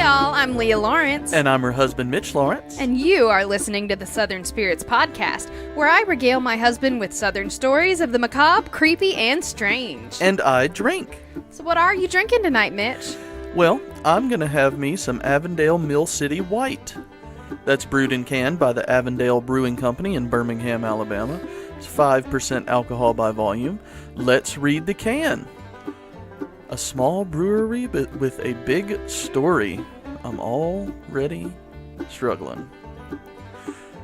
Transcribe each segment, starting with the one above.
y'all, I'm Leah Lawrence. And I'm her husband, Mitch Lawrence. And you are listening to the Southern Spirits Podcast, where I regale my husband with Southern stories of the macabre, creepy, and strange. And I drink. So what are you drinking tonight, Mitch? Well, I'm going to have me some Avondale Mill City White. That's brewed and canned by the Avondale Brewing Company in Birmingham, Alabama. It's 5% alcohol by volume. Let's read the can. A small brewery but with a big story. I'm already struggling.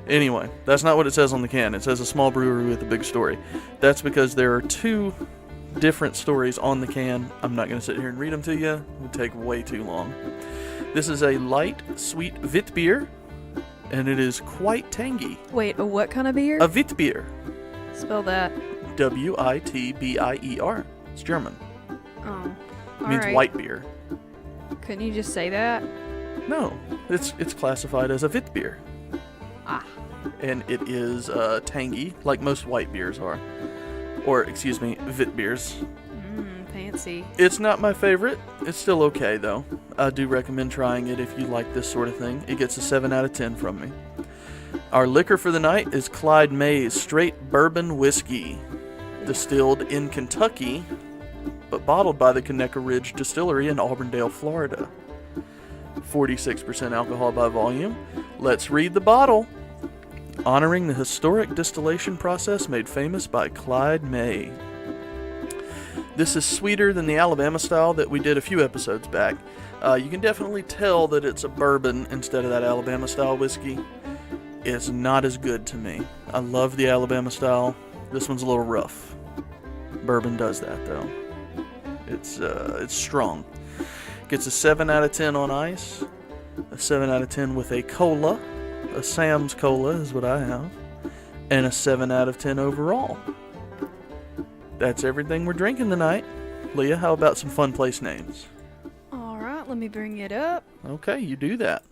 Anyway, that's not what it says on the can. It says a small brewery with a big story. That's because there are two different stories on the can. I'm not going to sit here and read them to you. It would take way too long. This is a light, sweet wit beer, and it is quite tangy. Wait, a what kind of beer? A wit beer. Spell that. Witbier. It's German. Oh, It means white beer. Couldn't you just say that? No, it's classified as a wit beer. Ah. And it is tangy, like most white beers are. Or, excuse me, wit beers. Fancy. It's not my favorite. It's still okay, though. I do recommend trying it if you like this sort of thing. It gets a 7 out of 10 from me. Our liquor for the night is Clyde May's Straight Bourbon Whiskey, distilled in Kentucky, but bottled by the Conecuh Ridge Distillery in Auburndale, Florida. 46% alcohol by volume. Let's read the bottle. Honoring the historic distillation process made famous by Clyde May. This is sweeter than the Alabama style that we did a few episodes back. You can definitely tell that it's a bourbon instead of that Alabama style whiskey. It's not as good to me. I love the Alabama style. This one's a little rough. Bourbon does that though. It's strong. Gets a 7 out of 10 on ice. A 7 out of 10 with a cola. A Sam's Cola is what I have. And a 7 out of 10 overall. That's everything we're drinking tonight. Leah, how about some fun place names? Alright, let me bring it up. Okay, you do that.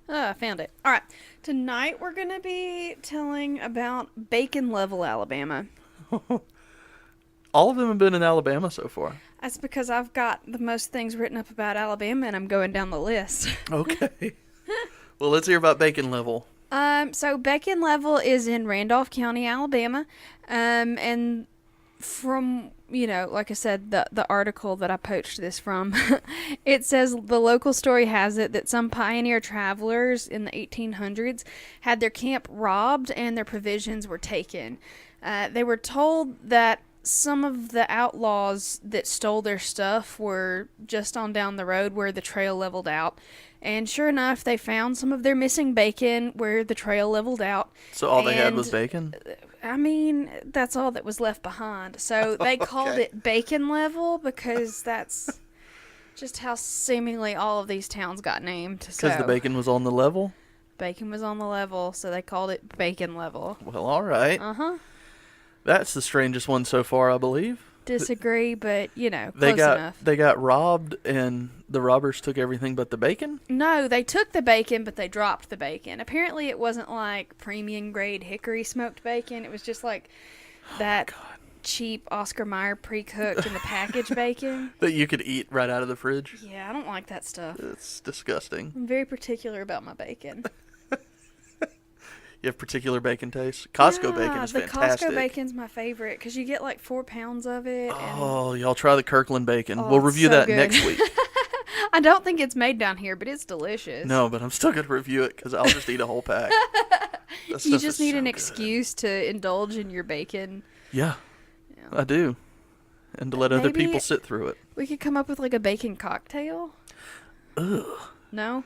I found it. Alright, tonight we're going to be telling about Bacon Level, Alabama. All of them have been in Alabama so far. That's because I've got the most things written up about Alabama and I'm going down the list. Okay. Well, let's hear about Bacon Level. So Bacon Level is in Randolph County, Alabama. And from, like I said, the article that I poached this from, it says the local story has it that some pioneer travelers in the 1800s had their camp robbed and their provisions were taken. They were told that some of the outlaws that stole their stuff were just on down the road where the trail leveled out. And sure enough, they found some of their missing bacon where the trail leveled out. So all they had was bacon? I mean, that's all that was left behind. So they called it Bacon Level because that's just how seemingly all of these towns got named. Because the bacon was on the level? Bacon was on the level, so they called it Bacon Level. Well, all right. Uh-huh. That's the strangest one so far, I believe. Disagree, but, close enough. They got robbed, and the robbers took everything but the bacon? No, they took the bacon, but they dropped the bacon. Apparently, it wasn't like premium grade hickory smoked bacon. It was just like that cheap Oscar Mayer pre-cooked in the package bacon. That you could eat right out of the fridge? Yeah, I don't like that stuff. It's disgusting. I'm very particular about my bacon. You have particular bacon taste? Costco bacon is fantastic. The Costco bacon's my favorite because you get like 4 pounds of it. Oh, y'all try the Kirkland bacon. Oh, we'll review so that good. next week. I don't think it's made down here, but it's delicious. No, but I'm still going to review it because I'll just eat a whole pack. You just need an excuse to indulge in your bacon. Yeah, I do. And to let other people sit through it. We could come up with like a bacon cocktail. Ugh. No?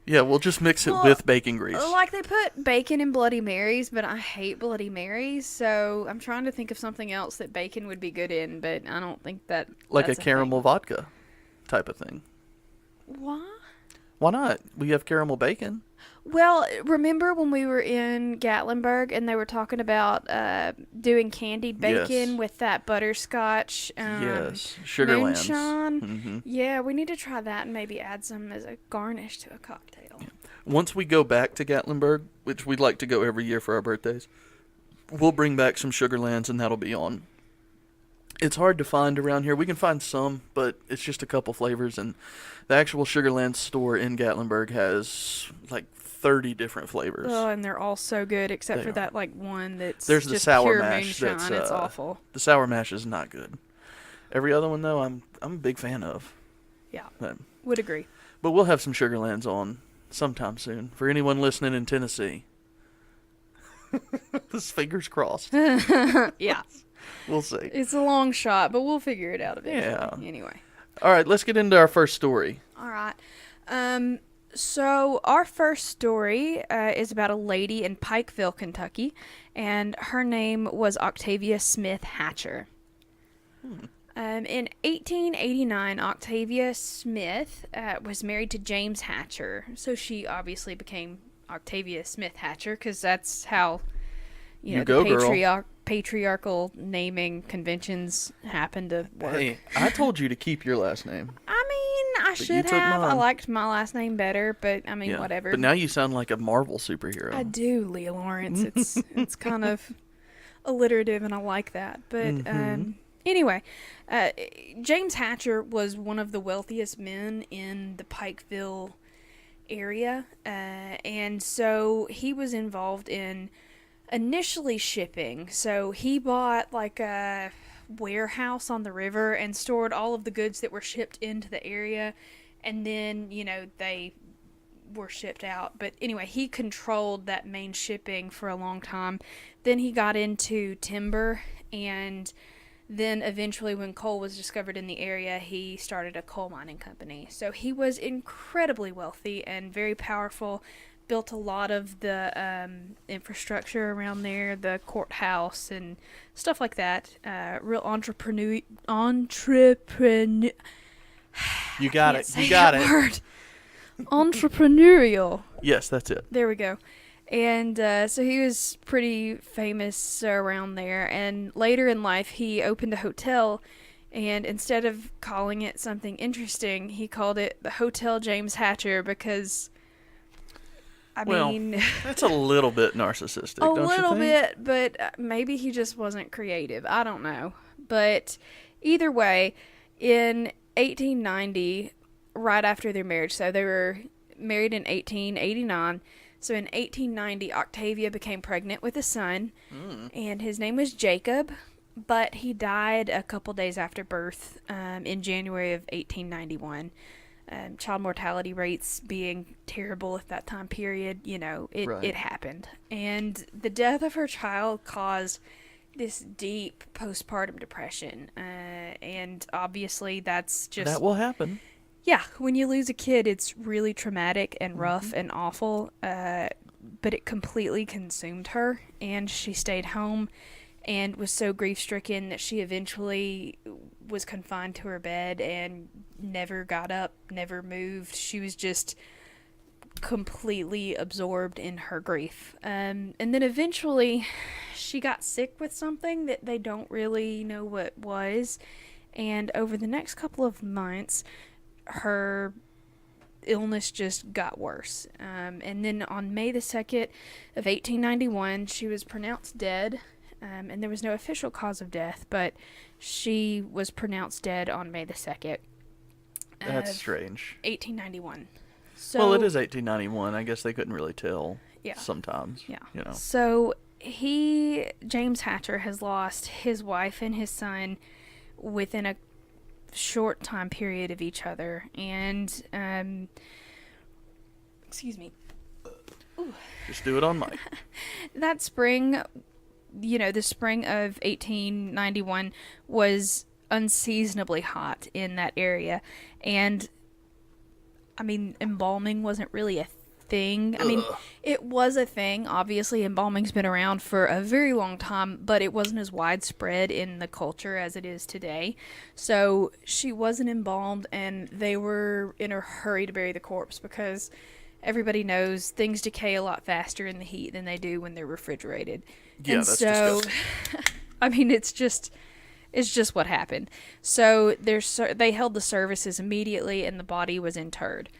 Yeah, we'll just mix it with bacon grease. Like they put bacon in Bloody Marys, but I hate Bloody Marys, so I'm trying to think of something else that bacon would be good in, but I don't think that. Like a caramel vodka type of thing. Why? Why not? We have caramel bacon. Well, remember when we were in Gatlinburg and they were talking about doing candied bacon with that butterscotch Sugarlands. moonshine? Mm-hmm. Yeah, we need to try that and maybe add some as a garnish to a cocktail. Yeah. Once we go back to Gatlinburg, which we'd like to go every year for our birthdays, we'll bring back some Sugarlands and that'll be on It's hard to find around here. We can find some, but it's just a couple flavors. And the actual Sugarland store in Gatlinburg has like 30 different flavors. Oh, and they're all so good except They for are. that like one that's There's the just sour pure mash. moonshine. It's awful. The sour mash is not good. Every other one though, I'm a big fan of. Yeah, But would agree. we'll have some Sugarlands on sometime soon for anyone listening in Tennessee. This fingers crossed. Yeah, We'll see. it's a long shot, but we'll figure it out eventually. Yeah. Anyway. All right, let's get into our first story. All right. So our first story is about a lady in Pikeville, Kentucky, and her name was Octavia Smith Hatcher. In 1889, Octavia Smith was married to James Hatcher, so she obviously became Octavia Smith Hatcher because that's how You the go, girl. patriarchal naming conventions happen to work. Hey, I told you to keep your last name. I mean, I you should took have. I mine. liked my last name better, but I mean, Yeah. whatever. But now you sound like a Marvel superhero. I do, Leah Lawrence. It's kind of alliterative, and I like that. But anyway, James Hatcher was one of the wealthiest men in the Pikeville area, and so he was involved in initially shipping. So he bought like a warehouse on the river and stored all of the goods that were shipped into the area, and then they were shipped out. But anyway, he controlled that main shipping for a long time. Then he got into timber, and then eventually when coal was discovered in the area, he started a coal mining company. So he was incredibly wealthy and very powerful, built a lot of the infrastructure around there, the courthouse and stuff like that. Real entrepreneur. You got Can't it. say You got that it. word. Entrepreneurial. Yes, that's it. There we go. And so he was pretty famous around there. And later in life, he opened a hotel. And instead of calling it something interesting, he called it the Hotel James Hatcher because, I mean... That's a little bit narcissistic, a don't you little think? bit, but maybe he just wasn't creative. I don't know. But either way, in 1890, right after their marriage, so they were married in 1889, so in 1890, Octavia became pregnant with a son, and his name was Jacob, but he died a couple days after birth in January of 1891. Child mortality rates being terrible at that time period, it happened. And the death of her child caused this deep postpartum depression, and obviously that's just... That will happen. Yeah, when you lose a kid, it's really traumatic and rough and awful, but it completely consumed her, and she stayed home and was so grief-stricken that she eventually was confined to her bed and never got up, never moved. She was just completely absorbed in her grief. And then eventually she got sick with something that they don't really know what it was, and over the next couple of months, her illness just got worse. And then on May the 2nd of 1891, she was pronounced dead. And there was no official cause of death, but she was pronounced dead on May the 2nd. That's strange. 1891. So, Well, it is 1891. I guess they couldn't really tell sometimes. Yeah. So James Hatcher has lost his wife and his son within a short time period of each other. And, excuse me. Ooh. Just do it on mic. That spring, the spring of 1891 was unseasonably hot in that area. And, I mean, embalming wasn't really a thing. I mean, it was a thing. Obviously, embalming's been around for a very long time, but it wasn't as widespread in the culture as it is today. So she wasn't embalmed, and they were in a hurry to bury the corpse because everybody knows things decay a lot faster in the heat than they do when they're refrigerated. Yeah, and that's so, disgusting. I mean, it's just what happened. So they held the services immediately, and the body was interred.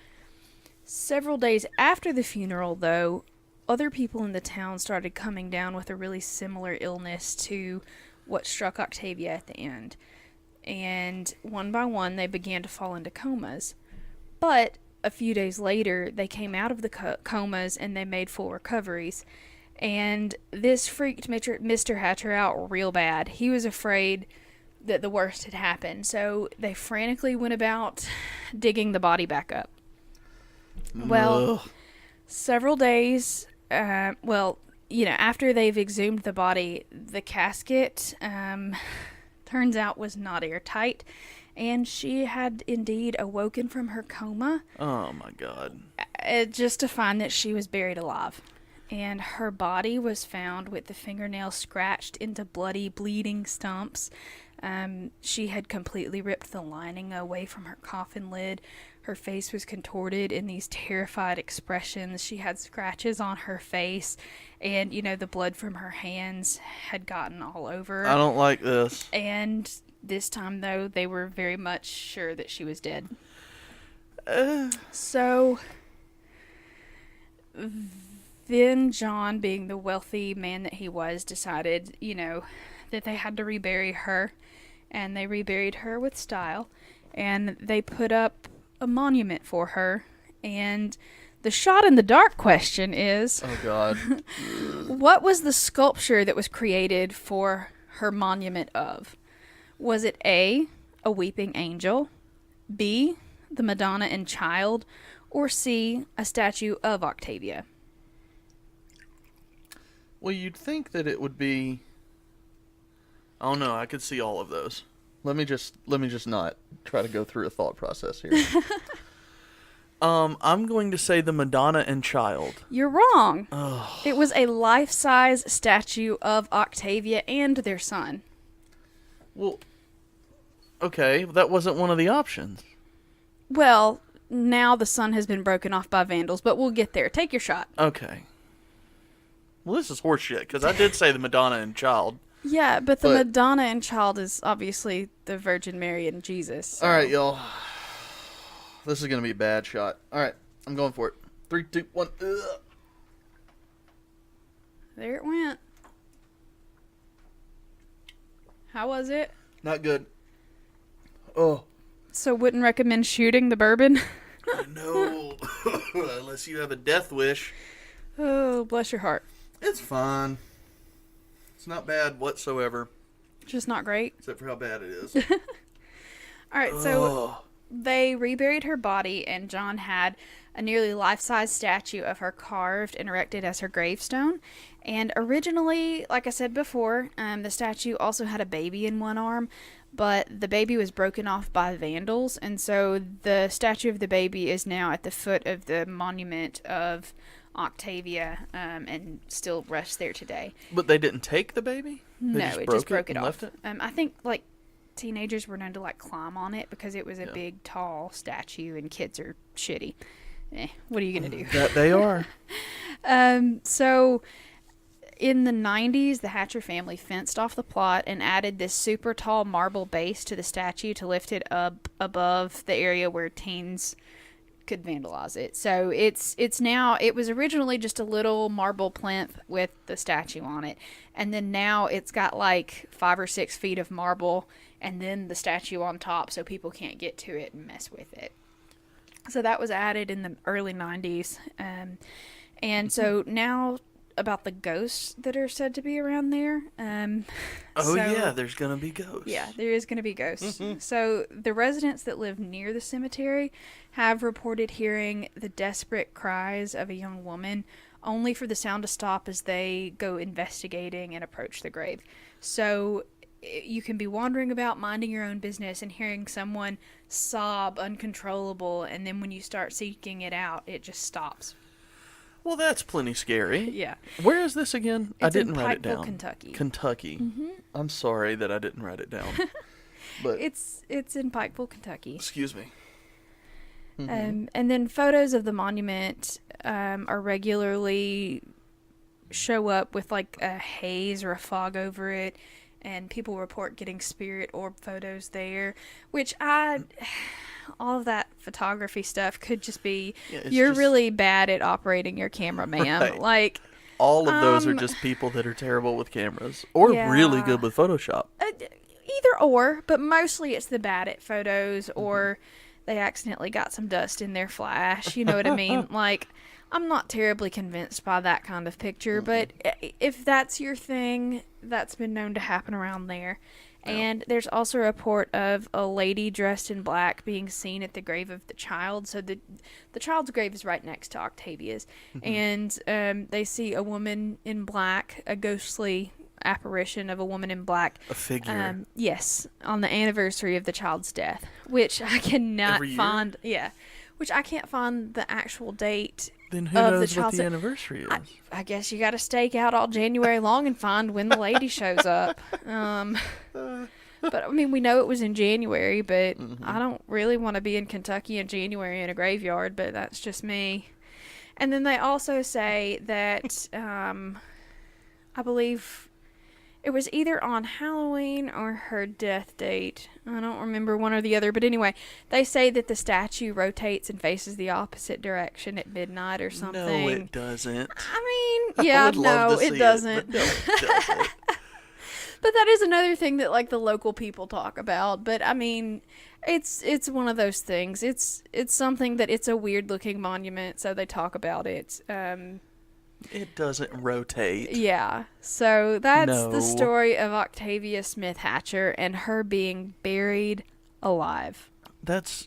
Several days after the funeral, though, other people in the town started coming down with a really similar illness to what struck Octavia at the end. And one by one, they began to fall into comas. But a few days later, they came out of the comas and they made full recoveries. And this freaked Mr. Hatcher out real bad. He was afraid that the worst had happened. So they frantically went about digging the body back up. Well, several days, after they've exhumed the body, the casket, turns out was not airtight. And she had indeed awoken from her coma. Oh, my God. Just to find that she was buried alive. And her body was found with the fingernails scratched into bloody, bleeding stumps. She had completely ripped the lining away from her coffin lid. Her face was contorted in these terrified expressions. She had scratches on her face. And, the blood from her hands had gotten all over. I don't like this. And this time, though, they were very much sure that she was dead. So then John, being the wealthy man that he was, decided, that they had to rebury her. And they reburied her with style. And they put up a monument for her. And the shot in the dark question is... Oh, God. What was the sculpture that was created for her monument of? Was it A, a weeping angel, B, the Madonna and Child, or C, a statue of Octavia? Well, you'd think that it would be... Oh, no, I could see all of those. Let me just not try to go through a thought process here. I'm going to say the Madonna and Child. You're wrong. Ugh. It was a life-size statue of Octavia and their son. Well, okay, that wasn't one of the options. Well, now the son has been broken off by vandals, but we'll get there. Take your shot. Okay. Well, this is horseshit, because I did say the Madonna and Child. Yeah, but the Madonna and Child is obviously the Virgin Mary and Jesus. So. All right, y'all. This is going to be a bad shot. All right, I'm going for it. 3, 2, 1. Ugh. There it went. How was it? Not good. Oh. So wouldn't recommend shooting the bourbon? No. Unless you have a death wish. Oh, bless your heart. It's fine. It's not bad whatsoever. Just not great. Except for how bad it is. All right, so they reburied her body, and John had a nearly life-size statue of her carved and erected as her gravestone. And originally, like I said before, the statue also had a baby in one arm, but the baby was broken off by vandals, and so the statue of the baby is now at the foot of the monument of Octavia, and still rests there today. But they didn't take the baby? No, it just broke it off. Left it? I think teenagers were known to climb on it because it was a big, tall statue, and kids are shitty. What are you gonna do? That they are. So in the 90s, the Hatcher family fenced off the plot and added this super tall marble base to the statue to lift it up above the area where teens could vandalize it. So it's now, it was originally just a little marble plinth with the statue on it, and then now it's got 5 or 6 feet of marble and then the statue on top, so people can't get to it and mess with it. So that was added in the early 90s, and so now about the ghosts that are said to be around there. There's gonna be ghosts. Yeah, there is gonna be ghosts. So the residents that live near the cemetery have reported hearing the desperate cries of a young woman, only for the sound to stop as they go investigating and approach the grave. So you can be wandering about minding your own business and hearing someone sob uncontrollable, and then when you start seeking it out, it just stops. Well, that's plenty scary. Yeah. Where is this again? I didn't write it down. Kentucky. Kentucky. Mm-hmm. I'm sorry that I didn't write it down. But it's in Pikeville, Kentucky. Excuse me. Mm-hmm. And then photos of the monument are regularly show up with a haze or a fog over it, and people report getting spirit orb photos there, which all of that photography stuff could just be, you're really bad at operating your camera, ma'am. Right. all of those are just people that are terrible with cameras or really good with Photoshop. Either or, but mostly it's the bad at photos or they accidentally got some dust in their flash. You know what I mean? Like, I'm not terribly convinced by that kind of picture, but if that's your thing, that's been known to happen around there. Yeah. And there's also a report of a lady dressed in black being seen at the grave of the child. So the child's grave is right next to Octavia's. And they see a woman in black, a ghostly apparition of a woman in black. A figure. Yes, on the anniversary of the child's death, which I cannot find. Yeah, which I can't find the actual date. Then who knows what the anniversary is? I guess you got to stake out all January long and find when the lady shows up. But I mean, we know it was in January, but I don't really want to be in Kentucky in January in a graveyard, but that's just me. And then they also say that I believe it was either on Halloween or her death date. I don't remember one or the other. But anyway, they say that the statue rotates and faces the opposite direction at midnight or something. No, it doesn't. I mean, yeah, no, it doesn't. No, it doesn't. But that is another thing that, like, the local people talk about. But, I mean, it's one of those things. It's something that it's a weird-looking monument, so they talk about it. It doesn't rotate. Yeah. So that's the story of Octavia Smith Hatcher and her being buried alive. That's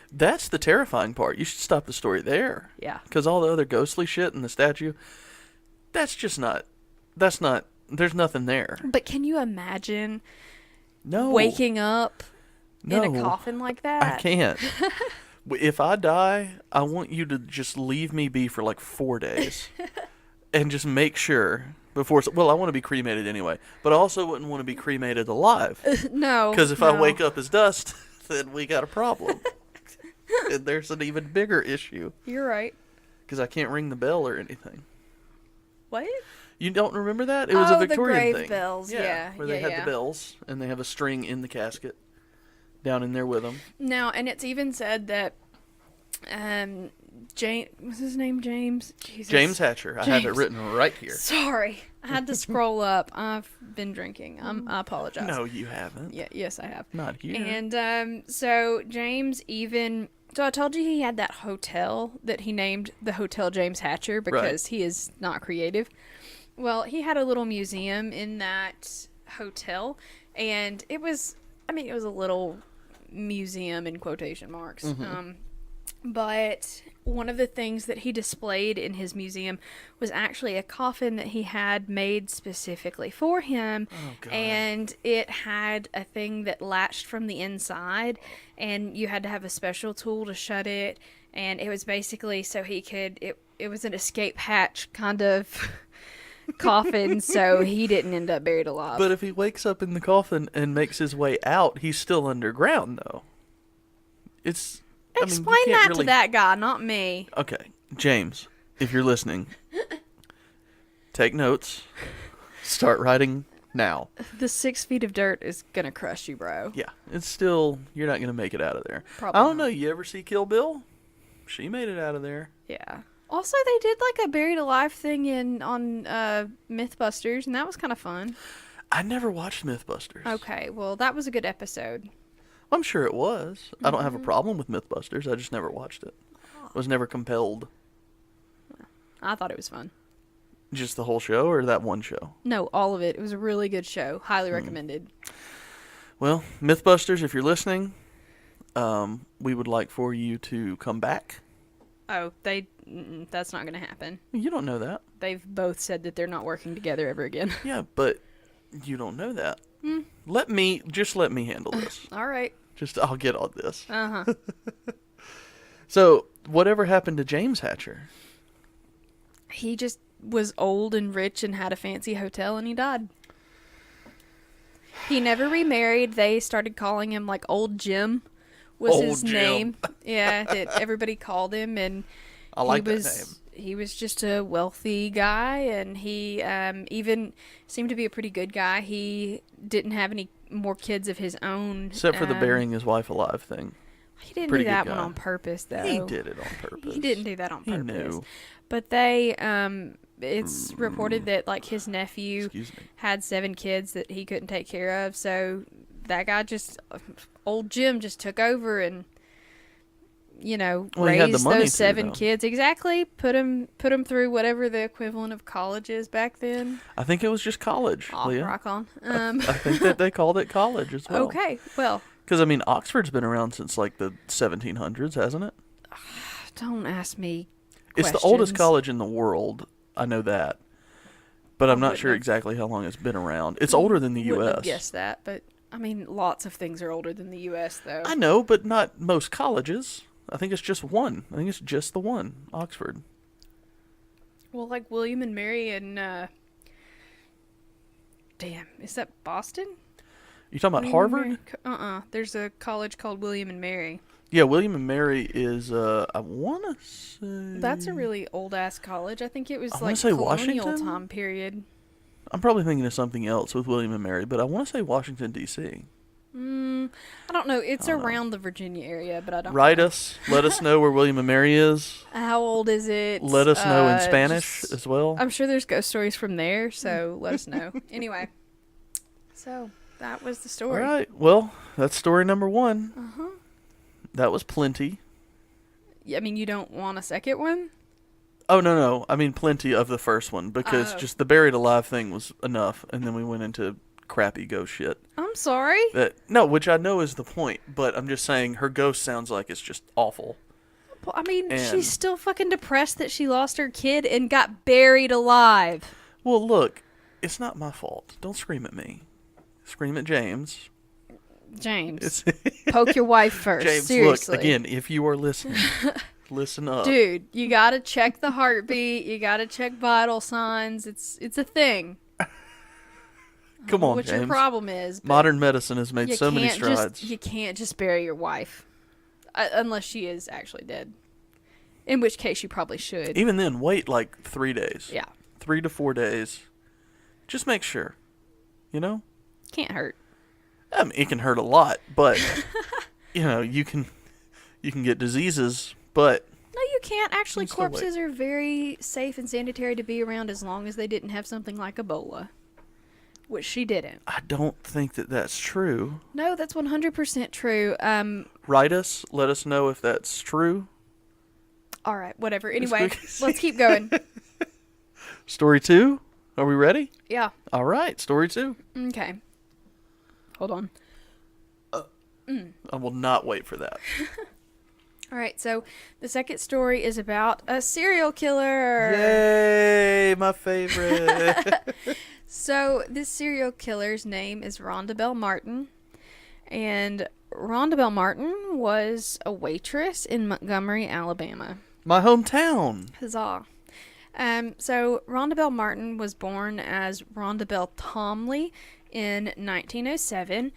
the terrifying part. You should stop the story there. Yeah. Because all the other ghostly shit in the statue, that's not, there's nothing there. But can you imagine waking up in a coffin like that? I can't. If I die, I want you to just leave me be for like 4 days. And just make sure before... Well, I want to be cremated anyway. But I also wouldn't want to be cremated alive. No. Because if I wake up as dust, then we got a problem. And there's an even bigger issue. You're right. Because I can't ring the bell or anything. What? You don't remember that? It was a Victorian the grave thing. Bells, yeah. Where they had the bells, and they have a string in the casket down in there with them. Now, and it's even said that... what's his name? James? Jesus. James Hatcher. I have it written right here. Sorry. I had to scroll up. I've been drinking. I apologize. No, you haven't. Yeah, yes, I have. Not here. And so James even... So I told you he had that hotel that he named the Hotel James Hatcher because he is not creative. Well, he had a little museum in that hotel, and it was a little museum in quotation marks. But one of the things that he displayed in his museum was actually a coffin that he had made specifically for him. Oh, God. And it had a thing that latched from the inside, and you had to have a special tool to shut it. And it was basically so he could, it was an escape hatch kind of coffin, so he didn't end up buried alive. But if he wakes up in the coffin and makes his way out, he's still underground, though. Explain that to that guy, not me. Okay, James, if you're listening, take notes. Start writing now. The 6 feet of dirt is going to crush you, bro. Yeah, it's still, you're not going to make it out of there. Probably I don't know, you ever see Kill Bill? She made it out of there. Yeah. Also, they did like a buried alive thing on Mythbusters, and that was kind of fun. I never watched Mythbusters. Okay, well, that was a good episode. I'm sure it was. I don't have a problem with Mythbusters. I just never watched it. Was never compelled. I thought it was fun. Just the whole show or that one show? No, all of it. It was a really good show. Highly recommended. Well, Mythbusters, if you're listening, we would like for you to come back. Oh, that's not going to happen. You don't know that. They've both said that they're not working together ever again. Yeah, but you don't know that. Let me handle this. All right. I'll get on this. Uh-huh. So, whatever happened to James Hatcher? He just was old and rich and had a fancy hotel, and he died. He never remarried. They started calling him, like, Old Jim was his name. Yeah, that everybody called him, and I like that name. He was just a wealthy guy, and he even seemed to be a pretty good guy. He didn't have any more kids of his own. Except for the burying his wife alive thing. He didn't do that one on purpose, though. He did it on purpose. He didn't do that on purpose. He knew. But they it's reported that like his nephew Excuse me. had 7 kids that he couldn't take care of, so that guy old Jim just took over and he had the money raised to, those 7 though. kids. Exactly. Put them through whatever the equivalent of college is back then. I think it was just college, Oh, Leah. rock on. I think that they called it college as well. Okay, well, Because, Oxford's been around since, like, the 1700s, hasn't it? don't ask me It's the questions. oldest college in the world. I know that. But I'm not wouldn't sure have- exactly how long it's been around. It's older than the Wouldn't have U.S. guessed that, but, lots of things are older than the U.S., though. I know, but not most colleges. I think it's just one. I think it's just the one, Oxford. Well, like William and Mary and, damn, is that Boston? You talking about William and Harvard? Mary? There's a college called William and Mary. Yeah, William and Mary is, I want to say... That's a really old-ass college. I think it was, I wanna like, say colonial Washington? time period. I'm probably thinking of something else with William and Mary, but I want to say Washington, D.C. I don't know. It's I don't know. around the Virginia area, but I don't Write know. us. Let us know where William and Mary is. How old is it? Let us know in Uh, Spanish just- as well. I'm sure there's ghost stories from there, so let us know. Anyway, so that was the All story. right. Well, that's story number 1. Uh-huh. That was plenty. Yeah, you don't want a second one? Oh, no. I mean, plenty of the first one, because Oh. just the buried alive thing was enough, and then we went into crappy ghost shit. I'm sorry. No, which I know is the point, but I'm just saying her ghost sounds like it's just awful. Well, And- she's still fucking depressed that she lost her kid and got buried alive. Well, look, it's not my fault. Don't scream at me. Scream at James. James, It's poke your wife first. James, Seriously. look, again, if you are listening, listen up. Dude, you gotta check the heartbeat. You gotta check vital signs. It's a thing. Come on, what James. your problem is. But Modern medicine has made you so many can't strides. you can't just bury your wife, unless she is actually dead. In which case, you probably should. Even then, wait like 3 days. Yeah, 3 to 4 days. Just make sure. You know? can't hurt. It can hurt a lot, but you can get diseases, but No, you can't. Actually, You can still wait. corpses are very safe and sanitary to be around as long as they didn't have something like Ebola, which she didn't. I don't think that that's true. No, that's 100% true. Write us, let us know if that's true. All right, whatever. Anyway, cookies. let's keep going. Story 2? Are we ready? Yeah. All right, story 2. Okay. Hold on. I will not wait for that. All right, so the second story is about a serial killer. Yay, my favorite. So this serial killer's name is Rhonda Bell Martin, and Rhonda Bell Martin was a waitress in Montgomery, Alabama. My hometown. Huzzah. So Rhonda Bell Martin was born as Rhonda Bell Tomley in 1907.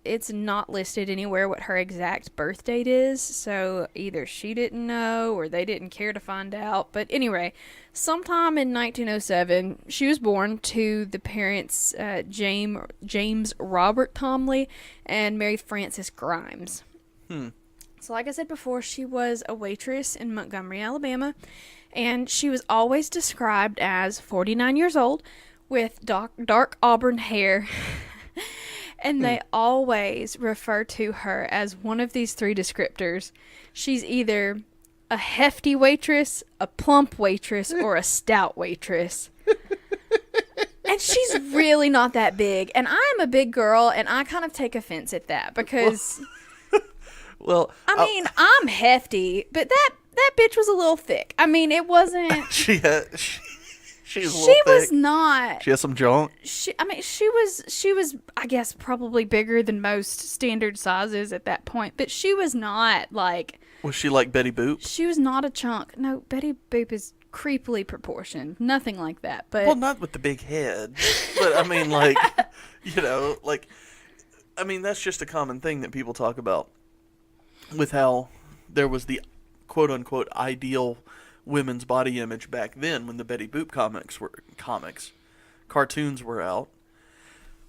It's not listed anywhere what her exact birth date is, so either she didn't know or they didn't care to find out. But anyway, sometime in 1907, she was born to the parents James Robert Tomley and Mary Frances Grimes. So like I said before, she was a waitress in Montgomery, Alabama, and she was always described as 49 years old with dark auburn hair. And they always refer to her as one of these 3 descriptors. She's either a hefty waitress, a plump waitress, or a stout waitress. And she's really not that big. And I'm a big girl, and I kind of take offense at that because... Well, I'm hefty, but that bitch was a little thick. It wasn't. she was a She little was thick. not. She has some junk. She was. I guess probably bigger than most standard sizes at that point, but she was not like. Was she like Betty Boop? She was not a chunk. No, Betty Boop is creepily proportioned. Nothing like that. But Well, not with the big head, but that's just a common thing that people talk about. With how there was the quote-unquote ideal women's body image back then when the Betty Boop cartoons were out,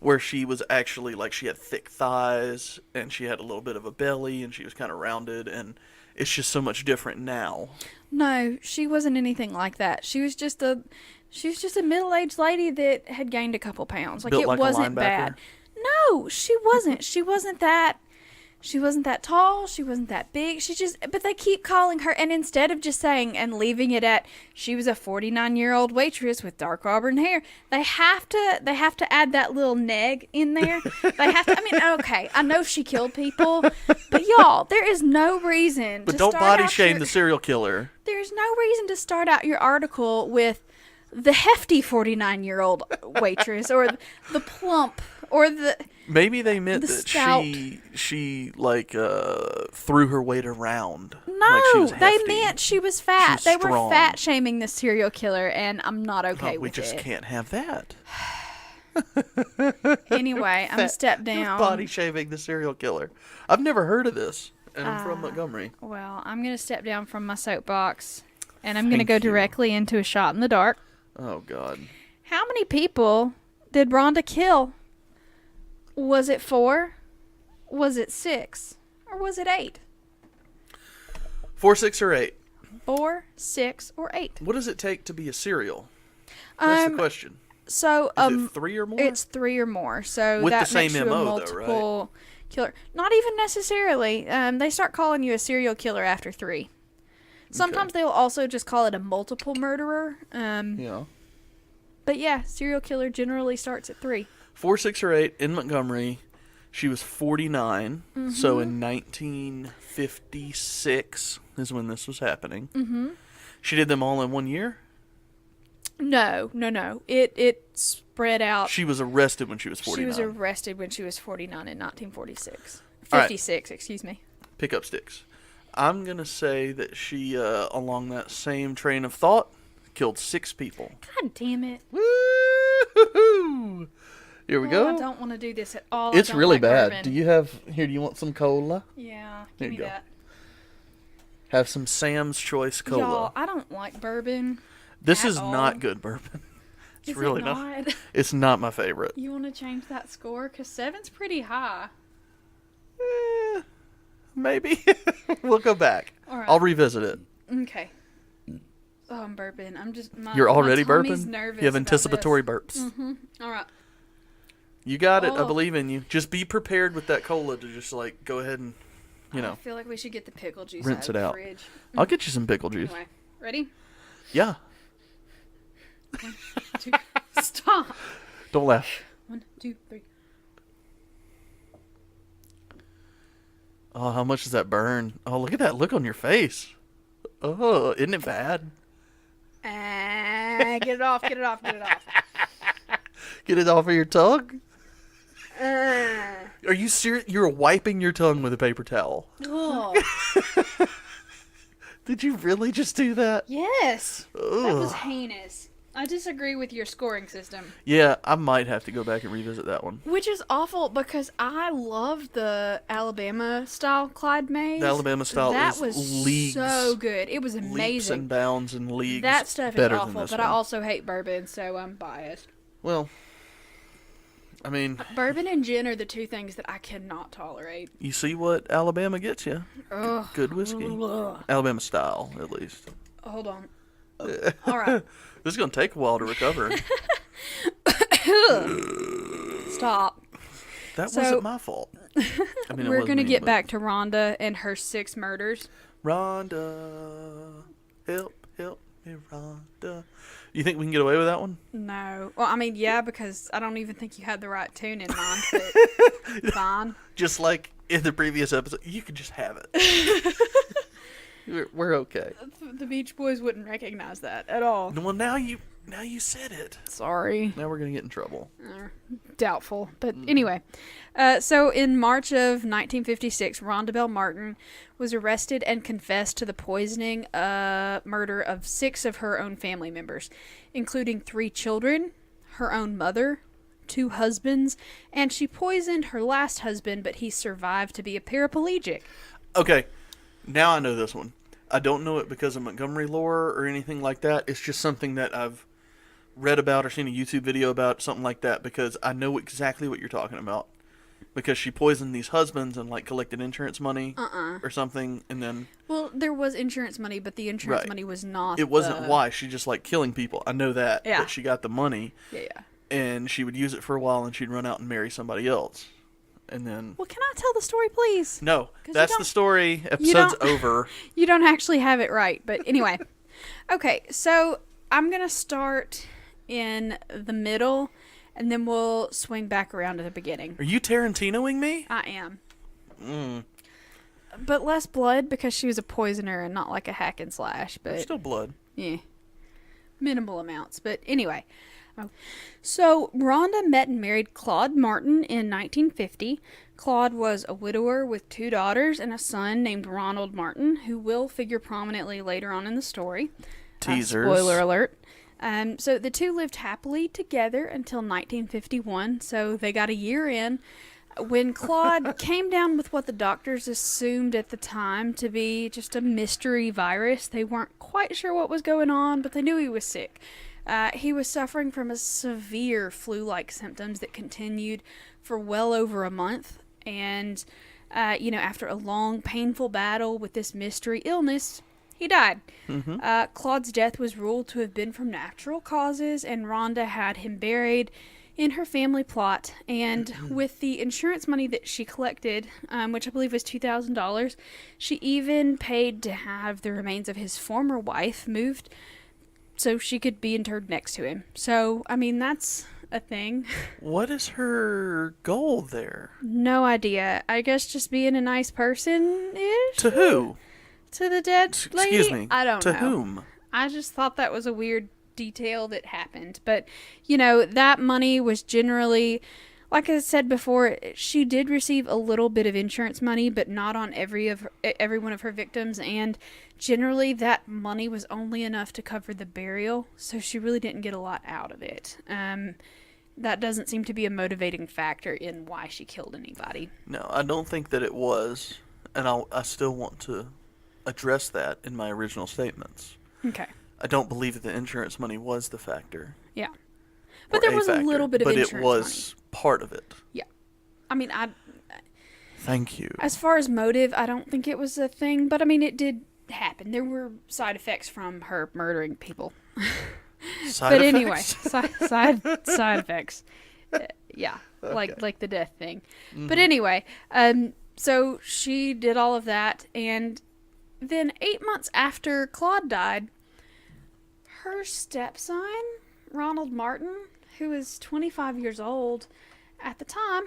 where she was actually, like, she had thick thighs, and she had a little bit of a belly, and she was kind of rounded, and It's just so much different now. No, she wasn't anything like that. She was just a middle-aged lady that had gained a couple pounds. Like, Built it like a wasn't linebacker? bad. No, she wasn't. She wasn't that tall. She wasn't that big. But they keep calling her, and instead of just saying and leaving it at she was a 49-year-old waitress with dark auburn hair, they have to add that little neg in there. They have to. I mean, okay, I know she killed people, but y'all, there is no reason. But to don't start body out shame the serial killer. There's no reason to start out your article with the hefty 49-year-old waitress or the plump or the. Maybe they meant The that stout. she like threw her weight around. No, like she was they hefty. meant she was fat. She was They were strong. fat shaming the serial killer, and I'm not okay We with just it. can't have that. Anyway, I'm gonna step down. Body shaming the serial killer. I've never heard of this, and I'm from Montgomery. Well, I'm gonna step down from my soapbox, and I'm gonna Thank go you. directly into a shot in the dark. Oh God. How many people did Rhonda kill? Was it 4? Was it 6? Or was it 8? 4, 6, or 8. 4, 6, or 8? What does it take to be a serial? That's the question. So Is it 3 or more? It's 3 or more. So With the that same makes you MO, a though, multiple killer. Not even necessarily. They start calling you a serial killer after 3. Sometimes they'll also just call it a multiple murderer. Yeah. But yeah, serial killer generally starts at 3. 4, 6, or 8 in Montgomery. She was 49. So in 1956 is when this was happening. Mm-hmm. She did them all in 1 year? No. It spread out. She was arrested when she was 49. She was arrested when she was 49 in 1946. All right. 56, excuse me. Pick up sticks. I'm going to say that she, along that same train of thought, killed 6 people. God damn it. Woo-hoo-hoo! Here we go. I don't want to do this at all. It's I don't really like bad. bourbon. Do you want some cola? Yeah, There give me you go. that. Have some Sam's Choice cola. Y'all, I don't like bourbon. This at is all. not good bourbon. It's Is really it not. not? It's not my favorite. You want to change that score? Because 7's pretty high. Maybe. We'll go back. All right. I'll revisit it. Okay. Oh, I'm burping. I'm just. You're already my tummy's burping? nervous You have about anticipatory this. burps. All right. You got it. I Oh. believe in you. Just be prepared with that cola to just like go ahead and, I feel like we should get the pickle juice rinse out it of the out. fridge. I'll get you some pickle juice. Anyway, ready? Yeah. 1, 2, stop. Don't laugh. 1, 2, 3. Oh, how much does that burn? Oh, look at that look on your face. Oh, isn't it bad? Get it off. Get it off. Get it off. Get it off of your tongue? Are you serious? You're wiping your tongue with a paper towel. Oh, Did you really just do that? yes. That was Ugh. heinous. I disagree with your scoring system. Yeah, I might have to go back and revisit that one. Which is awful because I love the Alabama style Clyde maze. The Alabama style that is was leagues, so good. It was leaps amazing. and bounds and leagues That stuff is better than awful, this but one. I also hate bourbon, so I'm biased. Well, I mean, Bourbon and gin are the 2 things that I cannot tolerate. you see what Alabama gets you. Ugh. Good whiskey. Ugh. Alabama style, at least. Hold on. All right. This is going to take a while to recover. Stop. That So- wasn't my fault. I mean, it We're was going to me, get but- back to Rhonda and her 6 murders. Rhonda, help me, Rhonda. You think we can get away with that one? No. Well, I mean, yeah, because I don't even think you had the right tune in mind, but fine. Just like in the previous episode, you can just have it. We're okay. The Beach Boys wouldn't recognize that at all. Well, now you said it. Sorry. Now we're gonna get in trouble. Doubtful. But anyway. So in March of 1956, Rhonda Bell Martin was arrested and confessed to the poisoning murder of 6 of her own family members, including 3 children, her own mother, 2 husbands, and she poisoned her last husband, but he survived to be a paraplegic. Okay, now I know this one. I don't know it because of Montgomery lore or anything like that. It's just something that I've read about or seen a YouTube video about, something like that, because I know exactly what you're talking about. Because she poisoned these husbands and, like, collected insurance money or something, and then... Well, there was insurance money, but the insurance Right. money was not It wasn't why. She just liked killing people. I know that. Yeah. But she got the money, Yeah. and she would use it for a while, and she'd run out and marry somebody else. And then... Well, can I tell the story, please? No, 'Cause that's the story. Episode's over. You don't actually have it right, but anyway. Okay, so I'm going to start in the middle, and then we'll swing back around to the beginning. Are you Tarantinoing me? I am. But less blood because she was a poisoner and not like a hack and slash. But There's still blood. yeah, minimal amounts. But anyway. So Rhonda met and married Claude Martin in 1950. Claude was a widower with 2 daughters and a son named Ronald Martin, who will figure prominently later on in the story. Teasers. Spoiler alert. So the two lived happily together until 1951, so they got a year in. When Claude came down with what the doctors assumed at the time to be just a mystery virus, they weren't quite sure what was going on, but they knew he was sick. He was suffering from a severe flu-like symptoms that continued for well over a month. And, after a long, painful battle with this mystery illness, he died. Claude's death was ruled to have been from natural causes, and Rhonda had him buried in her family plot. And with the insurance money that she collected, which I believe was $2,000, she even paid to have the remains of his former wife moved so she could be interred next to him. So, I mean, that's a thing. What is her goal there? No idea. I guess just being a nice person-ish? To who? To the dead lady? Excuse me. I don't know. To whom? I just thought that was a weird detail that happened. But, that money was generally, like I said before, she did receive a little bit of insurance money, but not on every one of her victims. And generally that money was only enough to cover the burial, so she really didn't get a lot out of it. That doesn't seem to be a motivating factor in why she killed anybody. No, I don't think that it was, and I still want to address that in my original statements. Okay. I don't believe that the insurance money was the factor. Yeah. But there was a little bit of insurance money. But it was part of it. Yeah. I mean, Thank you. as far as motive, I don't think it was a thing, but I mean, it did happen. There were side effects from her murdering people. Side But effects? anyway, side effects. Yeah, Okay. like the death thing. But anyway, so she did all of that, and then 8 months after Claude died, her stepson, Ronald Martin, who was 25 years old at the time,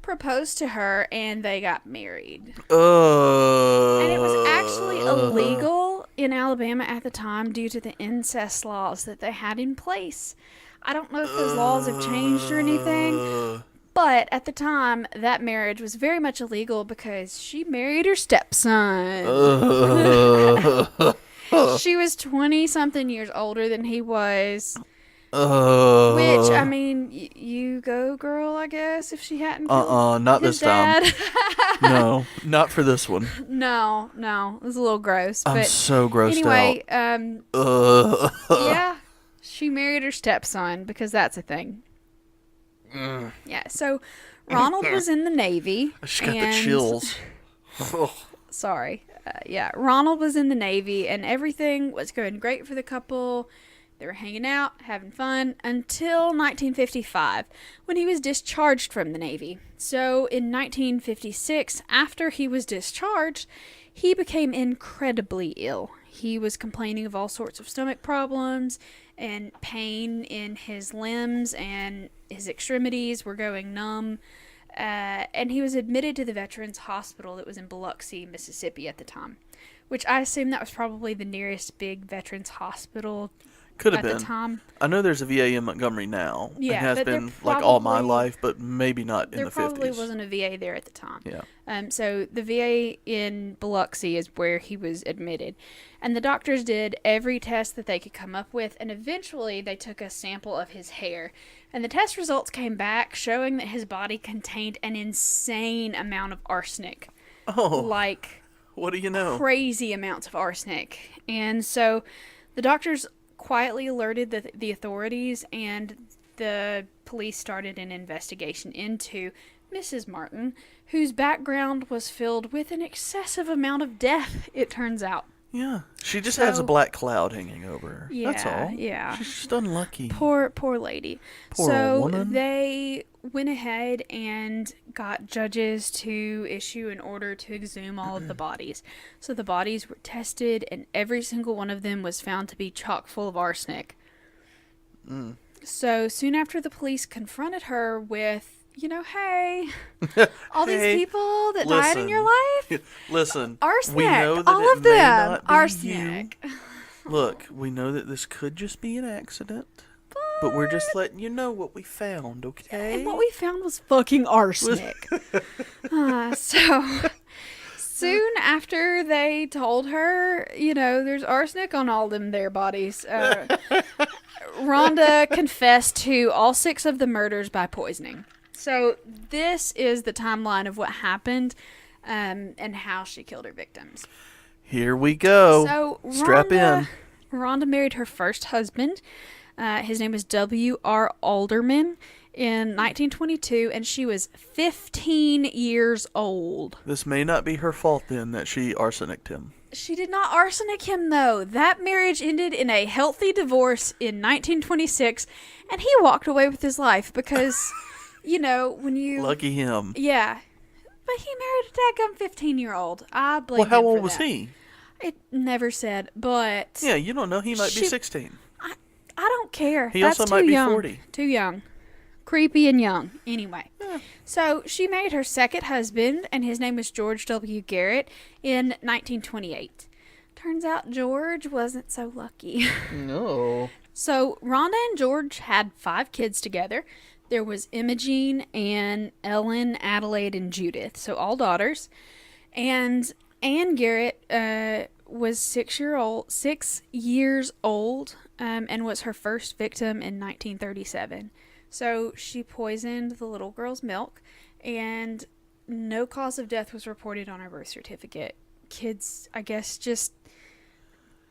proposed to her, and they got married. And it was actually illegal in Alabama at the time due to the incest laws that they had in place. I don't know if those laws have changed or anything, but at the time, that marriage was very much illegal because she married her stepson. She was 20-something years older than he was. Which, I mean, you go, girl, I guess, if she hadn't killed not his this time. dad. No, not for this one. No, it was a little gross. I'm but so grossed anyway, out. yeah, she married her stepson because that's a thing. Yeah, so Ronald was in the Navy. I just got the chills. Sorry. Yeah, Ronald was in the Navy, and everything was going great for the couple. They were hanging out, having fun, until 1955, when he was discharged from the Navy. So, in 1956, after he was discharged, he became incredibly ill. He was complaining of all sorts of stomach problems and pain in his limbs, and his extremities were going numb. And he was admitted to the Veterans Hospital that was in Biloxi, Mississippi at the time, which I assume that was probably the nearest big Veterans Hospital Could have at been. the time. I know there's a VA in Montgomery now. Yeah, it has but there been like all my probably- life, but maybe not in There the 50s. probably wasn't a VA there at the time. Yeah. So the VA in Biloxi is where he was admitted. And the doctors did every test that they could come up with, and eventually they took a sample of his hair. And the test results came back showing that his body contained an insane amount of arsenic. Oh, Like what do you know? crazy amounts of arsenic. And so the doctors quietly alerted the authorities, and the police started an investigation into Mrs. Martin, whose background was filled with an excessive amount of death, it turns out. Yeah. She just has a black cloud hanging over her. Yeah, That's all. yeah. She's just unlucky. Poor lady. Poor woman. They went ahead and got judges to issue an order to exhume all of the bodies. So the bodies were tested, and every single one of them was found to be chock full of arsenic. So soon after the police confronted her with, hey, all these people that died in your life? Listen. Arsenic. We know that all it of may them. not be Arsenic. you. Look, we know that this could just be an accident, but we're just letting you know what we found, okay? And what we found was fucking arsenic. So soon after they told her, there's arsenic on all them there bodies, Rhonda confessed to all 6 of the murders by poisoning. So this is the timeline of what happened and how she killed her victims. Here we go. So Strap in. Rhonda married her first husband. His name was W.R. Alderman in 1922, and she was 15 years old. This may not be her fault then that she arsenicked him. She did not arsenic him, though. That marriage ended in a healthy divorce in 1926, and he walked away with his life because, when you... Lucky him. Yeah. But he married a daggum 15-year-old. I blame him for that. Well, how old was he? It never said, but... Yeah, you don't know. He might be 16. I don't care. He That's also might be young. 40. Too young. Creepy and young. Anyway. Yeah. So she married her second husband, and his name was George W. Garrett, in 1928. Turns out George wasn't so lucky. No. So Rhonda and George had 5 kids together. There was Imogene, Anne, Ellen, Adelaide, and Judith. So all daughters. And Anne Garrett was 6 years old, and was her first victim in 1937. So she poisoned the little girl's milk, and no cause of death was reported on her birth certificate. Kids, I guess, just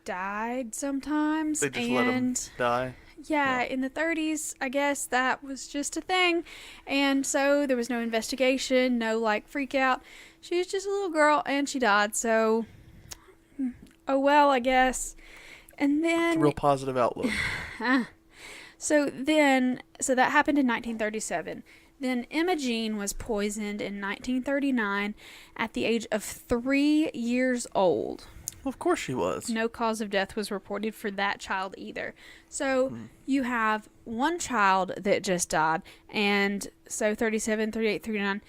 died sometimes. They just let them die? Yeah, in the 30s, I guess that was just a thing. And so there was no investigation, no, freak out. She was just a little girl, and she died, so... Oh, well, I guess. And then... It's a real positive outlook. So that happened in 1937. Then Imogene was poisoned in 1939 at the age of 3 years old. Well, of course she was. No cause of death was reported for that child either. So you have one child that just died, and so 37, 38, 39.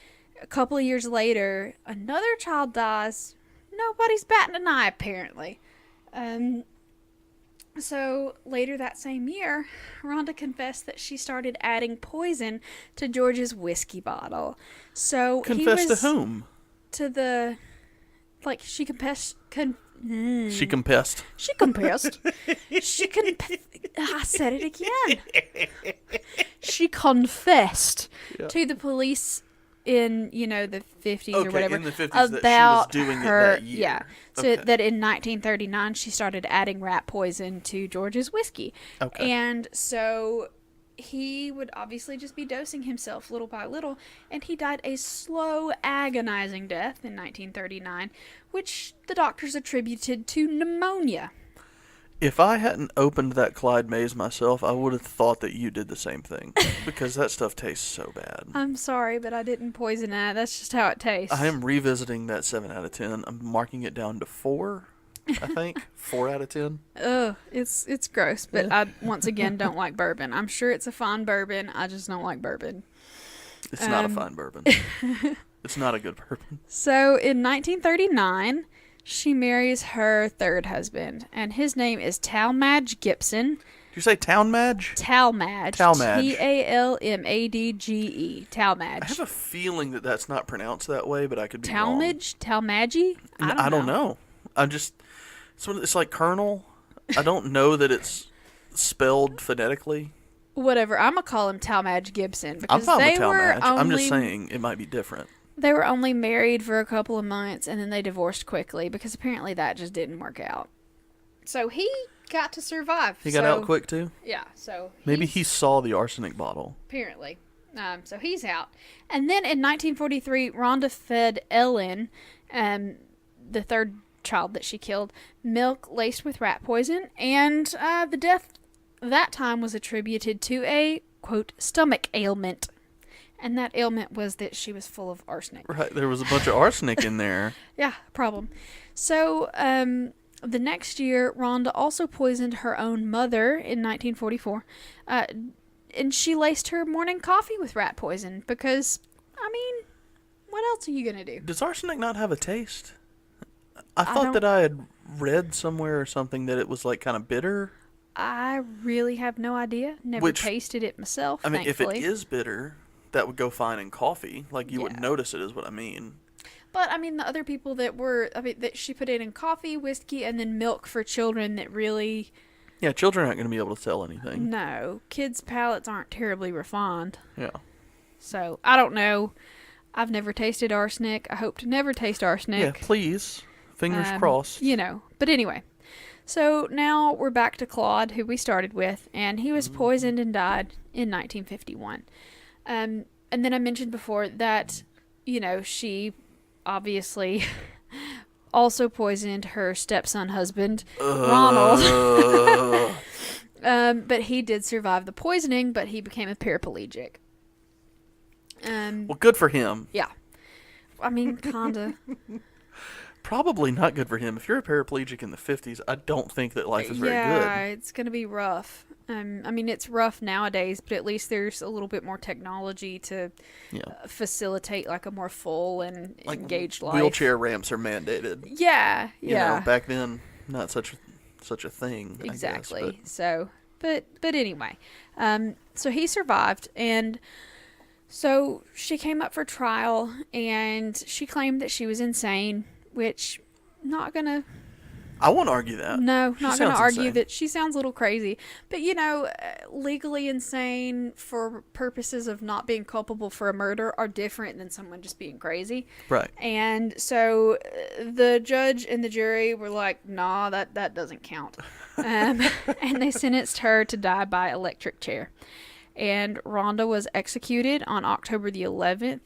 A couple of years later, another child dies. Nobody's batting an eye, apparently. So later that same year, Rhonda confessed that she started adding poison to George's whiskey bottle. So Confessed to whom? To the, she confessed. She confessed. She confessed. I said it again. She confessed to the police in, the 50s or whatever. In the 50s about that she was doing her, it that year. Yeah. So that in 1939 she started adding rat poison to George's whiskey. Okay. And so he would obviously just be dosing himself little by little, and he died a slow, agonizing death in 1939, which the doctors attributed to pneumonia. If I hadn't opened that Clyde maze myself, I would have thought that you did the same thing, because that stuff tastes so bad. I'm sorry, but I didn't poison it. That's just how it tastes. I am revisiting that 7 out of 10. I'm marking it down to 4, I think. 4 out of 10. Ugh, it's gross, but I, once again, don't like bourbon. I'm sure it's a fine bourbon. I just don't like bourbon. It's not a fine bourbon. It's not a good bourbon. So, in 1939... she marries her third husband, and his name is Talmadge Gibson. Did you say Town Madge? Talmadge. Talmadge. Talmadge. Talmadge. I have a feeling that that's not pronounced that way, but I could be Talmadge? Talmadge? I don't know. It's like Colonel. I don't know that it's spelled phonetically. Whatever. I'm going to call him Talmadge Gibson. I'm Because fine they with were Talmadge. only, I'm just saying it might be different. They were only married for a couple of months, and then they divorced quickly because apparently that just didn't work out. So he got to survive. He got out quick too? Yeah, so maybe he saw the arsenic bottle. Apparently. So he's out. And then in 1943, Rhonda fed Ellen, the third child that she killed, milk laced with rat poison, and the death that time was attributed to a, quote, stomach ailment. And that ailment was that she was full of arsenic. Right, there was a bunch of arsenic in there. Yeah, problem. So, the next year, Rhonda also poisoned her own mother in 1944. And she laced her morning coffee with rat poison because, I mean, what else are you going to do? Does arsenic not have a taste? I thought that I had read somewhere or something that it was like kind of bitter. I really have no idea. Never tasted it myself, I mean, thankfully. if it is bitter, that would go fine in coffee. Like, you wouldn't notice it, is what I mean. But, I mean, the other people that she put it in coffee, whiskey, and then milk for children that really... Yeah, children aren't going to be able to tell anything. No. Kids' palates aren't terribly refined. Yeah. So, I don't know. I've never tasted arsenic. I hope to never taste arsenic. Yeah, please. Fingers crossed. You know. But anyway. So, now we're back to Claude, who we started with, and he was poisoned and died in 1951. And then I mentioned before that, you know, she obviously also poisoned her stepson husband, Ronald. But he did survive the poisoning, but he became a paraplegic. Well, good for him. Yeah. I mean, kinda. Probably not good for him. If you're a paraplegic in the 50s, I don't think that life is very good. Yeah, it's going to be rough. I mean, it's rough nowadays, but at least there's a little bit more technology to facilitate like a more full and like engaged life. Wheelchair ramps are mandated. Yeah, You know, back then, not such a thing. Exactly. I guess, so, but anyway, so he survived, and so she came up for trial, and she claimed that she was insane, which not gonna. I won't argue that. No, not going to argue insane. that she sounds a little crazy. But, you know, legally insane for purposes of not being culpable for a murder are different than someone just being crazy. Right. And so the judge and the jury were like, nah, that doesn't count. And they sentenced her to die by electric chair. And Rhonda was executed on October the 11th.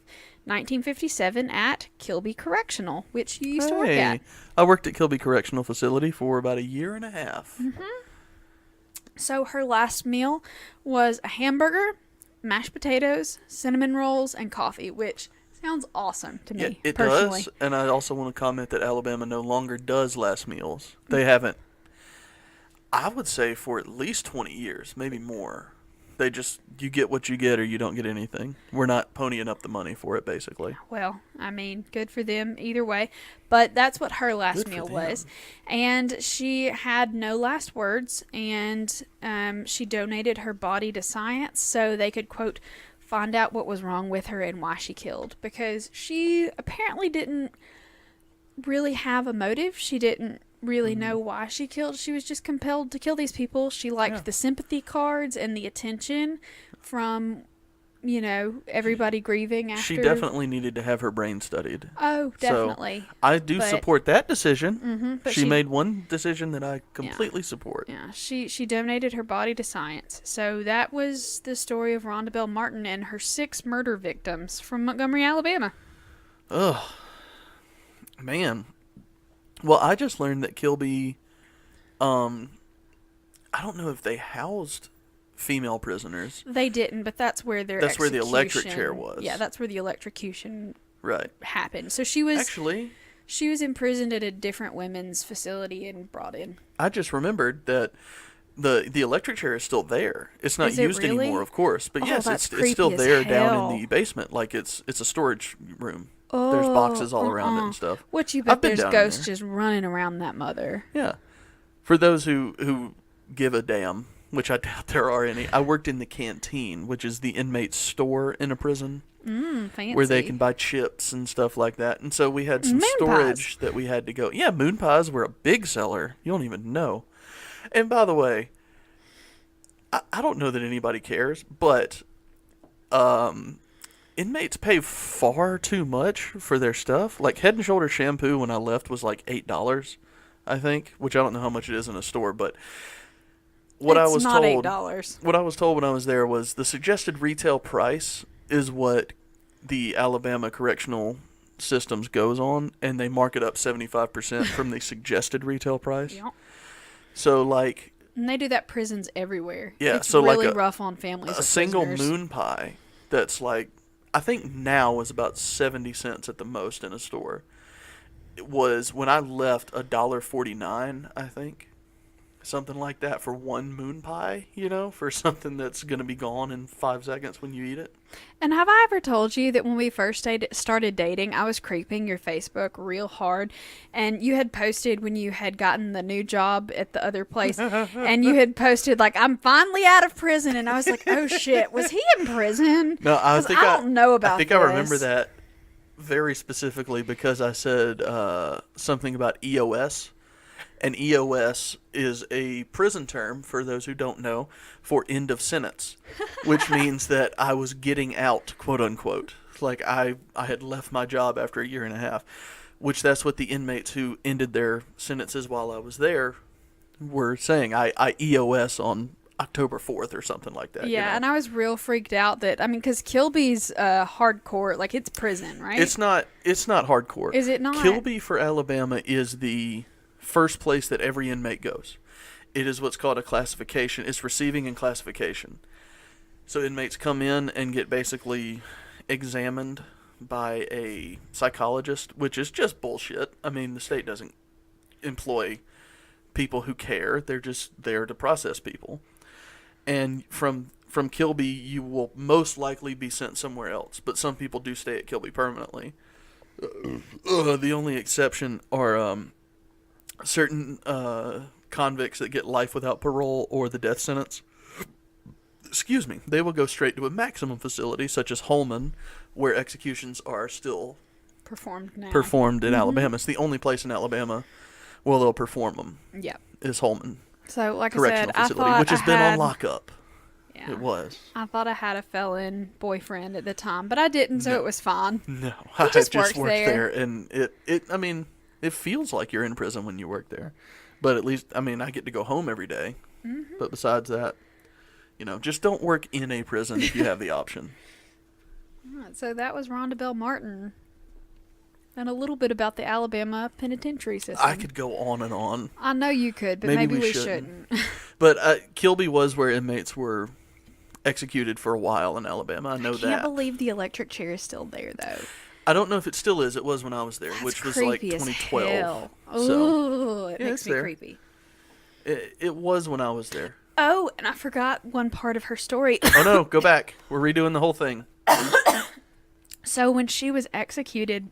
1957 at Kilby Correctional, which you used to work at. I worked at Kilby Correctional Facility for about a year and a half. Mm-hmm. So her last meal was a hamburger, mashed potatoes, cinnamon rolls, and coffee, which sounds awesome to me, it personally. does, and I also want to comment that Alabama no longer does last meals. They haven't, I would say, for at least 20 years, maybe more. They just, you get what you get or you don't get anything. We're not ponying up the money for it, basically. Well, I mean, good for them either way. But that's what her last meal was. And she had no last words. And she donated her body to science so they could, quote, find out what was wrong with her and why she killed. Because she apparently didn't really have a motive. She didn't really know why she killed. She was just compelled to kill these people. She liked the sympathy cards and the attention from, you know, everybody grieving after. She definitely needed to have her brain studied. Oh, definitely. So I do support that decision. Mm-hmm, but she made one decision that I completely support. Yeah, she donated her body to science. So that was the story of Rhonda Bell Martin and her 6 murder victims from Montgomery, Alabama. Ugh. Man. Well, I just learned that Kilby, I don't know if they housed female prisoners. They didn't, but that's where their That's where the electric chair was. Yeah, that's where the electrocution right happened. So she was actually imprisoned at a different women's facility and brought in. I just remembered that the electric chair is still there. It's not Is it used really? anymore, of course, but yes, that's it's still creepy as there hell. down in the basement. Like it's a storage room. Oh, there's boxes all around it and stuff. What you I've bet been there's down in ghosts there. just running around that mother. Yeah. For those who give a damn, which I doubt there are any, I worked in the canteen, which is the inmate's store in a prison. Fancy. Where they can buy chips and stuff like that. And so we had some Moon storage pies. that we had to go. Yeah, moon pies were a big seller. You don't even know. And by the way, I don't know that anybody cares, but inmates pay far too much for their stuff. Like Head & Shoulders shampoo when I left was like $8, I think, which I don't know how much it is in a store, but It's not $8. what I was told when I was there was the suggested retail price is what the Alabama correctional systems goes on, and they mark it up 75% from the suggested retail price. Yep. So, like... And they do that prisons everywhere. Yeah, it's so really like rough on families. A single moon pie that's like, I think now is about 70 cents at the most in a store. It was, when I left, $1.49, I think. Something like that for one moon pie, you know, for something that's going to be gone in 5 seconds when you eat it. And have I ever told you that when we first started dating, I was creeping your Facebook real hard, and you had posted when you had gotten the new job at the other place, and you had posted like, "I'm finally out of prison," and I was like, "Oh shit, was he in prison?" No, I don't know about. I think this. I remember that very specifically because I said something about EOS. And EOS is a prison term, for those who don't know, for end of sentence, which means that I was getting out, quote unquote. Like I had left my job after a year and a half, which that's what the inmates who ended their sentences while I was there were saying. I EOS on October 4th or something like that. Yeah, you know? and I was real freaked out that, I mean, because Kilby's hardcore, like it's prison, right? It's not hardcore. Is it not? Kilby for Alabama is the first place that every inmate goes. It is what's called a classification. It's receiving and classification. So inmates come in and get basically examined by a psychologist, which is just bullshit. I mean, the state doesn't employ people who care. They're just there to process people. And from Kilby, you will most likely be sent somewhere else. But some people do stay at Kilby permanently. The only exception are certain convicts that get life without parole or the death sentence. Excuse me. They will go straight to a maximum facility, such as Holman, where executions are still performed now. Performed in Alabama. It's the only place in Alabama where they'll perform them. Yep. Is Holman. So, like I Correctional said, facility, I thought which has been on lockup. Yeah. It was. I thought I had a felon boyfriend at the time, but I didn't, so it was fine. No, I just worked there, and I mean, it feels like you're in prison when you work there, but at least, I mean, I get to go home every day. Mm-hmm. But besides that, you know, just don't work in a prison if you have the option. All right, so that was Rhonda Bell Martin, and a little bit about the Alabama penitentiary system. I could go on and on. I know you could, but maybe we shouldn't. But Kilby was where inmates were executed for a while in Alabama. I know that. I can't believe the electric chair is still there, though. I don't know if it still is. It was when I was there, which was like 2012. Oh, it makes me creepy. It was when I was there. Oh, and I forgot one part of her story. Oh no, go back. We're redoing the whole thing. So when she was executed,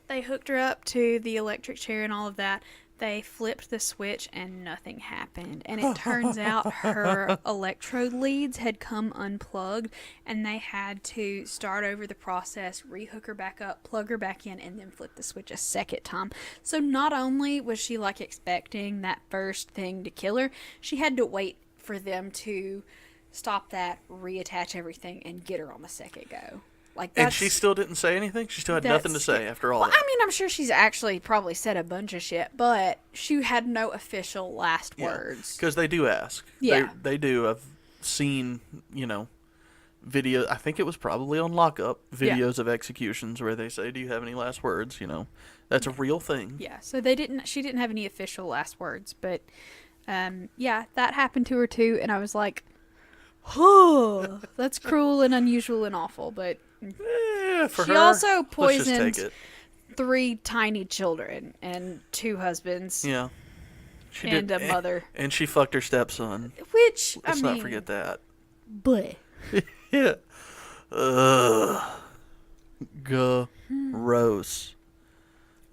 they hooked her up to the electric chair and all of that. They flipped the switch and nothing happened. And it turns out her electrode leads had come unplugged, and they had to start over the process, rehook her back up, plug her back in, and then flip the switch a second time. So not only was she like expecting that first thing to kill her, she had to wait for them to stop that, reattach everything, and get her on the second go. And she still didn't say anything? She still had nothing to say after all that? I mean, I'm sure she's actually probably said a bunch of shit, but she had no official last words. Because they do ask. Yeah. They do. I've seen, you know, video. I think it was probably on lockup, videos of executions where they say, do you have any last words? You know, that's a real thing. Yeah, so she didn't have any official last words, but yeah, that happened to her too, and I was like, oh, that's cruel and unusual and awful, but for she her, also poisoned let's just take it. 3 tiny children and 2 husbands. Yeah. And a mother. And she fucked her stepson. Which, Let's not forget that. But. Yeah. Gross.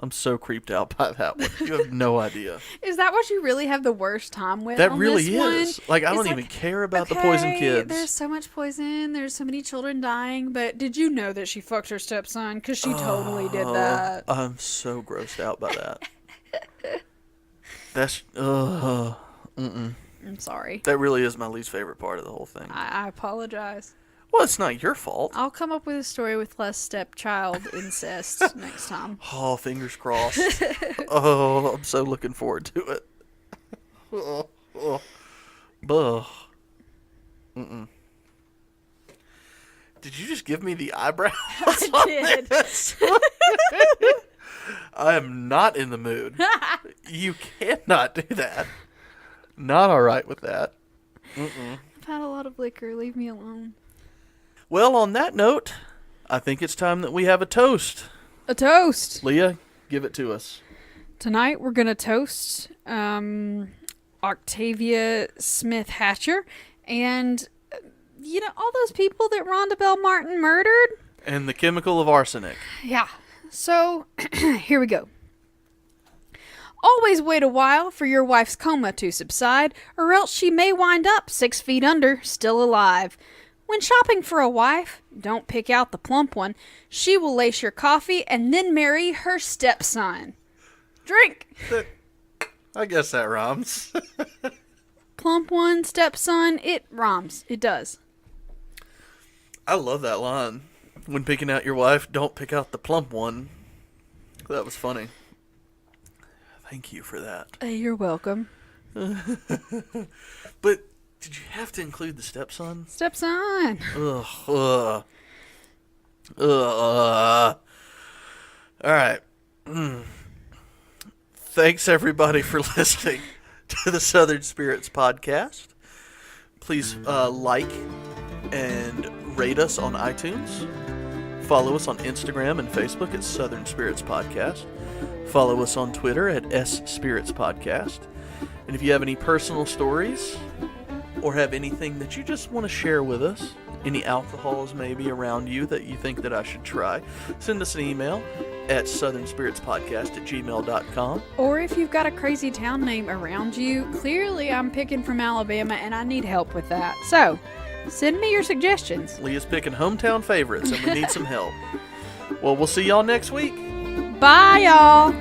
I'm so creeped out by that one. You have no idea. Is that what you really have the worst time with? That on really this is. Like, I don't even care about the poison kids. There's so much poison. There's so many children dying. But did you know that she fucked her stepson? Because she totally did that. I'm so grossed out by that. That's I'm sorry. That really is my least favorite part of the whole thing. I apologize. Well, it's not your fault. I'll come up with a story with less stepchild incest next time. Oh, fingers crossed. Oh, I'm so looking forward to it. Did you just give me the eyebrows? I did. I am not in the mood. You cannot do that. Not all right with that. I've had a lot of liquor. Leave me alone. Well, on that note, I think it's time that we have a toast. A toast. Leah, give it to us. Tonight we're going to toast Octavia Smith Hatcher and, all those people that Rhonda Bell Martin murdered. And the chemical of arsenic. Yeah. So, here we go. Always wait a while for your wife's coma to subside, or else she may wind up 6 feet under, still alive. When shopping for a wife, don't pick out the plump one. She will lace your coffee and then marry her stepson. Drink! I guess that rhymes. Plump one, stepson, it rhymes. It does. I love that line. When picking out your wife, don't pick out the plump one. That was funny. Thank you for that. You're welcome. But did you have to include the stepson? Stepson. Ugh. All right. Thanks, everybody, for listening to the Southern Spirits podcast. Please like and rate us on iTunes. Follow us on Instagram and Facebook at Southern Spirits Podcast. Follow us on Twitter at S Spirits Podcast. And if you have any personal stories or have anything that you just want to share with us, any alcohols maybe around you that you think that I should try, send us an email at southernspiritspodcast@gmail.com. Or if you've got a crazy town name around you, clearly I'm picking from Alabama and I need help with that. So, send me your suggestions. Leah's picking hometown favorites and we need some help. Well, we'll see y'all next week. Bye, y'all.